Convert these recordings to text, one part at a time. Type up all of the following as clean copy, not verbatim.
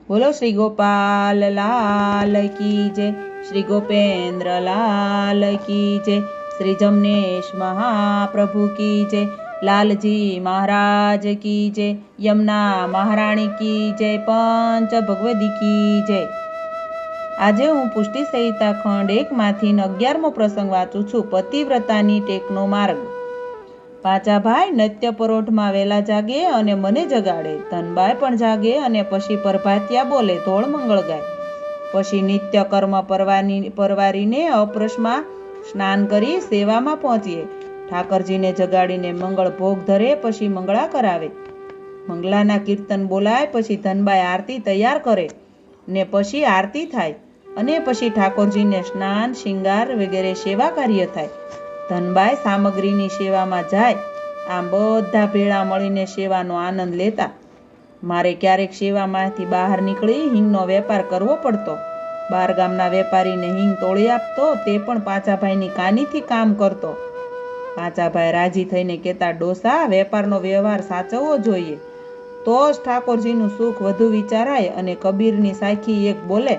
બોલો શ્રી ગોપાલ લાલ કી જય, શ્રી ગોપેન્દ્ર લાલ કી જય, શ્રી જમનેશ મહાપ્રભુ કી જય, લાલજી મહારાજ કી જય, યમુના મહારાણી કી જય, પંચ ભગવદી કી જય। આજે હું પુષ્ટિ સંહિતા ખંડ 1માંથી 11મો પ્રસંગ વાંચું છું। પતિવ્રતાની ટેકનો માર્ગ। પાચા ભાઈ નત્ય પરોઢમાં વહેલા જાગે અને મને જગાડે। ધનબાઈ પણ જાગે અને પછી પ્રભાતિયા બોલે, ધોળ મંગળ ગાય। પછી નિત્ય કર્મ પરવારીને અપરસમાં સ્નાન કરી સેવામાં પહોંચીએ। ઠાકરજીને જગાડીને મંગળ ભોગ ધરે, પછી મંગળા કરાવે। મંગલાના કીર્તન બોલાય, પછી ધનબાઈ આરતી તૈયાર કરે ને પછી આરતી થાય અને પછી ઠાકોરજીને સ્નાન શિંગાર વગેરે સેવા કાર્ય થાય। ધનબાઈ સામગ્રીની સેવામાં જાય। આમ બધા ભેળા મળીને સેવાનો આનંદ લેતા। મારે ક્યારેક સેવામાંથી બહાર નીકળી હિંગનો વેપાર કરવો પડતો। બાર ગામના વેપારીને હિંગ તોડી આપતો, તે પણ પાચાભાઈની કાનીથી કામ કરતો। પાચાભાઈ રાજી થઈને કહેતા, ડોસા, વેપારનો વ્યવહાર સાચવવો જોઈએ, તો જ ઠાકોરજીનું સુખ વધુ વિચારાય। અને કબીરની સાખી એક બોલે,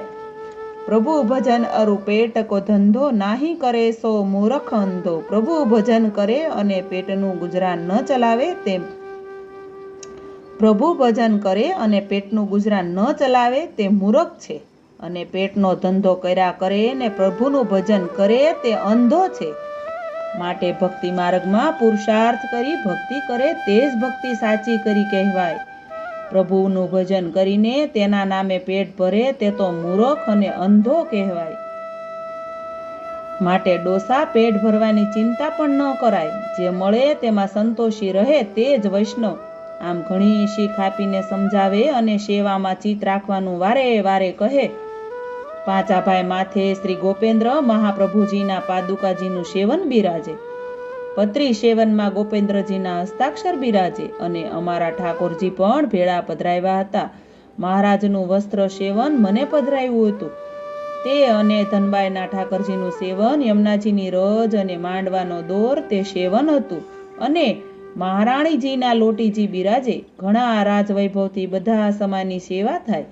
પ્રભુ ભજન અરુ પેટ કો ધંધો, નાહી કરે સો મૂરખ અંધો। પ્રભુ ભજન કરે અને પેટનું ગુજરાન ન ચલાવે તે મૂરખ છે, અને પેટનો ધંધો કર્યા કરે ને પ્રભુનું ભજન કરે તે અંધો છે। માટે ભક્તિ માર્ગમાં પુરુષાર્થ કરી ભક્તિ કરે તે જ ભક્તિ સાચી કરી કહેવાય। પ્રભુનું ભજન કરીને તેના નામે પેટ ભરે તે તો મૂરખ અને અંધો કહેવાય। માટે ડોસા, પેટ ભરવાની ચિંતા પણ ન કરાય, જે મળે તેમાં સંતોષી રહે તે જ વૈષ્ણવ। આમ ઘણી શીખ આપીને સમજાવે અને સેવામાં ચિત્ત રાખવાનું વારે વારે કહે। પાચાભાઈ માથે શ્રી ગોપેન્દ્ર મહાપ્રભુજીના પાદુકાજીનું સેવન બિરાજે। પત્રી સેવનમાં ગોપેન્દ્રજીના હસ્તાક્ષર બિરાજે અને અમારા ઠાકોરજી પણ ભેળા પધરાવ્યા હતા। મહારાજનું વસ્ત્ર સેવન મને પધરાવ્યું હતું, તે અને ધનબાઈના ઠાકરજીનું સેવન, યમુનાજીની રજ અને માંડવાનો દોર તે સેવન હતું। અને મહારાણીજીના લોટીજી બિરાજે। ઘણા રાજવૈભવથી બધા સમાની સેવા થાય।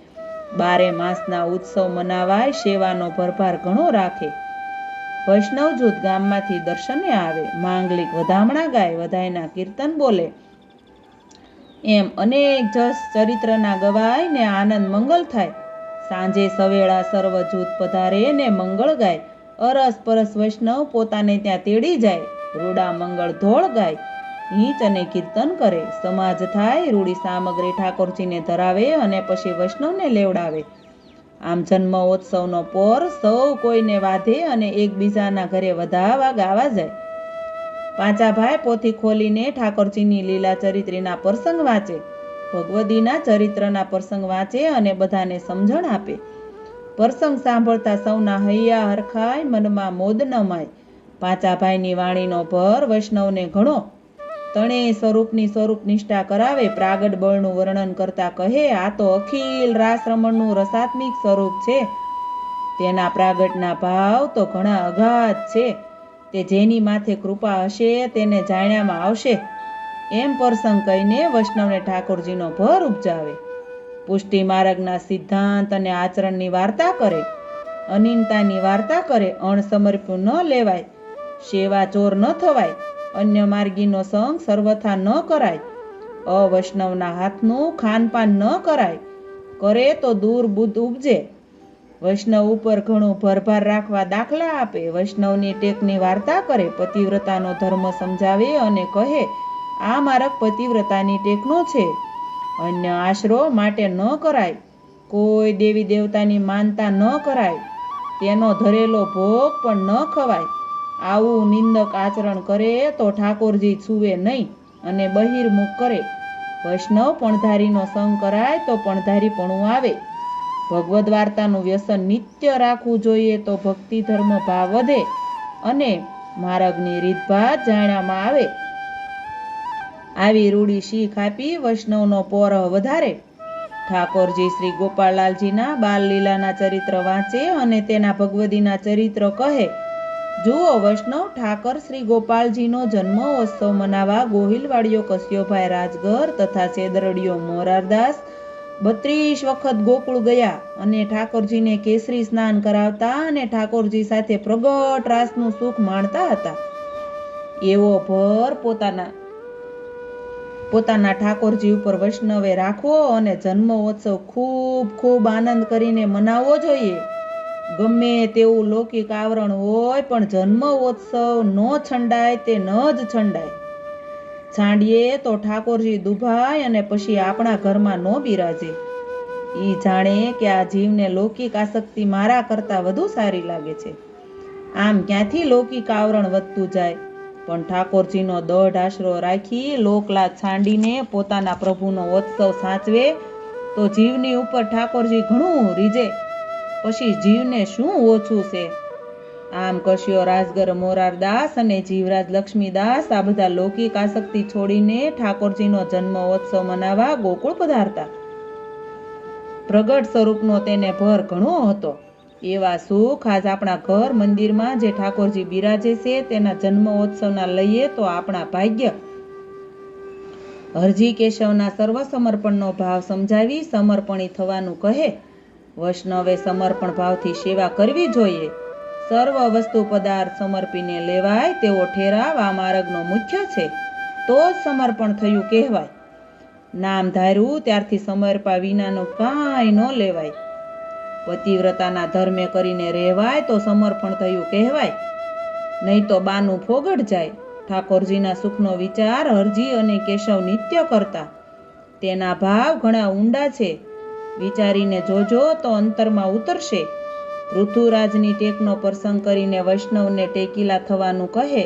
12 માસના ઉત્સવ મનાવાય, સેવાનો ભરભાર ઘણો રાખે। વૈષ્ણવ જૂથ ગામમાંથી દર્શને આવે, માંગલિક વધામણા ગાય, વધાયના કીર્તન બોલે, એમ અનેક જસ ચરિત્રના ગવાય ને આનંદ મંગલ થાય। સાંજે સવેળા સર્વ જૂથ પધારે ને મંગળ ગાય। અરસ પરસ વૈષ્ણવ પોતાને ત્યાં તેડી જાય। રૂડા મંગળ ધોળ ગાય, નીચ અને કીર્તન કરે। સમાજ થાય, રૂડી સામગ્રી ઠાકોરજીને ધરાવે અને પછી વૈષ્ણવને લેવડાવે। આમ જન્મોત્સવનો પોર સૌ કોઈને વાધે અને એકબીજાના ઘરે વધાવા ગાવા જાય। પાચાભાઈ પોથી ખોલીને ઠાકોરજીની લીલા ચરિત્રના પ્રસંગ વાંચે, ભગવદીના ચરિત્રના પ્રસંગ વાંચે અને બધાને સમજણ આપે। પ્રસંગ સાંભળતા સૌના હૈયા હરખાય, મનમાં મોદ ન માય। પાચાભાઈની વાણીનો ભર વૈષ્ણવને ઘણો। ત્રણેય સ્વરૂપની સ્વરૂપ નિષ્ઠા કરાવે। પ્રાગડ બળનું વર્ણન કરતા કહે, આ તો અખિલ રાસ રમણનું રસાત્મિક સ્વરૂપ છે, તેના પ્રાગટના ભાવ તો ઘણા અગાધ છે, તે જેની માથે કૃપા હશે તેને જાણ્યામાં આવશે। એમ પ્રસંગ કહીને વૈષ્ણવને ઠાકોરજીનો ભર ઉપજાવે। પુષ્ટિ માર્ગના સિદ્ધાંત અને આચરણની વાર્તા કરે, અનિનતાની વાર્તા કરે। અણસમર્પ્યું ન લેવાય, સેવા ચોર ન થવાય, અન્ય માર્ગીનો સંગ સર્વથા ન કરાય, અવૈષ્ણવના હાથનું ખાનપાન ન કરાય, કરે તો દુર્બુદ્ધ ઉપજે। વૈષ્ણવ ઉપર ઘણું ભરભાર રાખવા દાખલા આપે। વૈષ્ણવની ટેકની વાર્તા કરે, પતિવ્રતાનો ધર્મ સમજાવે અને કહે, આ માર્ગ પતિવ્રતાની ટેકનો છે, અન્ય આશરો માટે ન કરાય, કોઈ દેવી દેવતાની માનતા ન કરાય, તેનો ધરેલો ભોગ પણ ન ખવાય। આવું નિંદક આચરણ કરે તો ઠાકોરજી છૂવે નહીં અને બહિર્મુખ કરે। વૈષ્ણવ પણધારીનો સંગ કરાય તો પણધારીપણું આવે। ભગવદ્ વાર્તાનું વ્યસન નિત્ય રાખવું જોઈએ, તો ભક્તિ ધર્મ ભાવ વધે અને માર્ગની રીતભાત જાણ્યામાં આવે। આવી રૂડી શીખ આપી વૈષ્ણવનો પોરહ વધારે। ઠાકોરજી શ્રી ગોપાળલાલજીના બાલ લીલાના ચરિત્ર વાંચે અને તેના ભગવદીના ચરિત્ર કહે। જુઓ વૈષ્ણવ, ઠાકર શ્રી ગોપાલજીનો જન્મોત્સવ મનાવવા ગોહિલવાડીઓ કસ્યોભાઈ રાજગર તથા ચેદરડીઓ મોરારદાસ 32 વખત ગોકુળ ગયા અને ઠાકોરજીને કેસરી સ્નાન કરાવતા અને ઠાકોરજી સાથે પ્રગટ રાસનું સુખ માણતા હતા. એવો ભર પોતાના ઠાકોરજી ઉપર વૈષ્ણવે રાખવો અને જન્મોત્સવ ખૂબ ખૂબ આનંદ કરીને મનાવવો જોઈએ. ગમે તેવું લૌકિક આવરણ હોય પણ જન્મોત્સવ ન છંડાય તે ન જ છંડાય. છાંડીએ તો ઠાકોરજી દુભાય અને પછી આપણા ઘરમાં ન બિરાજે. ઈ જાણે કે આ જીવને લૌકિક આસક્તિ મારા કરતા વધુ સારી લાગે છે. આમ ક્યાંથી લૌકિક આવરણ વધતું જાય, પણ ઠાકોરજીનો દઢ આશરો રાખી લોકલાજ છાંડીને પોતાના પ્રભુનો ઉત્સવ સાચવે તો જીવની ઉપર ઠાકોરજી ઘણું રીઝે. પછી જીવને શું ઓછું છે. આમ કશ્યો રાજગર મોરારદાસ અને જીવરાજ લક્ષ્મીદાસ આ બધા લૌકિક આસક્તિ છોડીને ઠાકોરજીનો જન્મોત્સવ મનાવવા ગોકુળ પધારતા. પ્રગટ સ્વરૂપનો તેને ભર ઘણો હતો. એવા સુખ આજ આપણા ઘર મંદિરમાં જે ઠાકોરજી બિરાજે છે તેના જન્મોત્સવના લઈએ તો આપણા ભાગ્ય. હરજી કેશવના સર્વ સમર્પણનો ભાવ સમજાવી સમર્પણી થવાનું કહે. વૈષ્ણવે સમર્પણ ભાવથી સેવા કરવી જોઈએ. સર્વ વસ્તુ પદાર્થ સમર્પીને લેવાય તેવો ઠેરાવ આ માર્ગનો મુખ્ય છે. તો જ સમર્પણ થયું કહેવાય. નામ ધાર્યું ત્યારથી સમર્પા વિનાનું કાંઈ ન લેવાય. પતિવ્રતાના ધર્મે કરીને રહેવાય તો સમર્પણ થયું કહેવાય. નહીં તો બાનું ફોગડ જાય. ઠાકોરજીના સુખનો વિચાર હરજી અને કેશવ નિત્ય કરતા. તેના ભાવ ઘણા ઊંડા છે. વિચારીને જોજો તો અંતરમાં ઉતરશે. પૃથુરાજની ટેકનો પ્રસંગ કરીને વૈષ્ણવને ટેકીલા થવાનું કહે.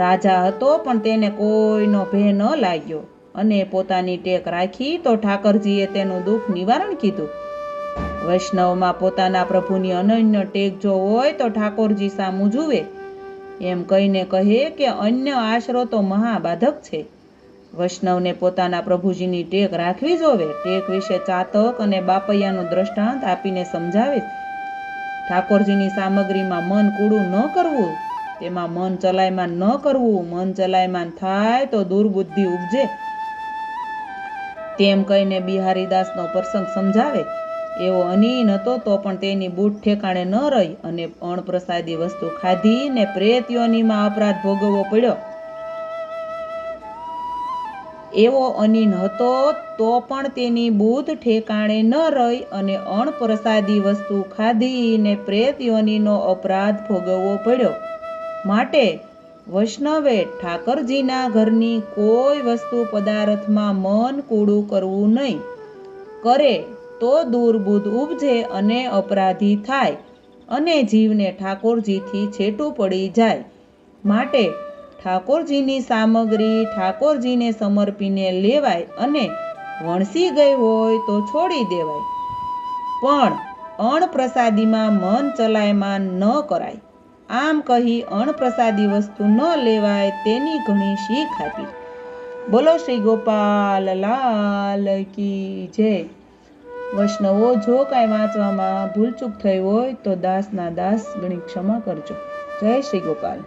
રાજા હતો પણ તેને કોઈનો ભય ન લાગ્યો અને પોતાની ટેક રાખી તો ઠાકરજીએ તેનું દુઃખ નિવારણ કીધું. વૈષ્ણવમાં પોતાના પ્રભુની અનન્ય ટેક જો હોય તો ઠાકોરજી સામું જુએ. એમ કહીને કહે કે અન્ય આશરો તો મહાબાધક છે. વૈષ્ણવને પોતાના પ્રભુજીની ટેક રાખવી જોવે. ટેક વિશે ચાતક અને બાપૈયાનું દ્રષ્ટાંત આપીને સમજાવે. ઠાકોરજીની સામગ્રીમાં મન કૂડું ન કરવું, તેમાં મન ચલાયમાન ન કરવું. મન ચલાયમાન થાય તો દુર્બુદ્ધિ ઉપજે. તેમ કહીને બિહારીદાસનો પ્રસંગ સમજાવે. એવો અનીન હતો તો પણ તેની બૂટ ઠેકાણે ન રહી અને અણપ્રસાદી વસ્તુ ખાધી ને પ્રેત યોનિમાં અપરાધ ભોગવવો પડ્યો. એવો અનીન હતો તો પણ તેની બુદ્ધ ઠેકાણે ન રહી અને અણપ્રસાદી વસ્તુ ખાધી ને પ્રેત યોનિનો અપરાધ ભોગવવો પડ્યો. માટે વૈષ્ણવે ઠાકરજીના ઘરની કોઈ વસ્તુ પદાર્થમાં મન કૂડું કરવું નહીં. કરે તો દુર્બુદ્ધ ઉપજે અને અપરાધી થાય અને જીવને ઠાકોરજીથી છેટું પડી જાય. માટે ઠાકોરજીની સામગ્રી ઠાકોરજીને સમર્પીને લેવાય અને વણસી ગઈ હોય તો છોડી દેવાય. પણ અણપ્રસાદીમાં મન ચલાયમાન ન કરાય. આમ કહી અણપ્રસાદી વસ્તુ ન લેવાય તેની ઘણી શીખ આપી. બોલો શ્રી ગોપાલ લાલ કી જય. વૈષ્ણવો જો કાંઈ વાંચવામાં ભૂલચૂક થઈ હોય તો દાસના દાસ ગણી ક્ષમા કરજો. જય શ્રી ગોપાલ.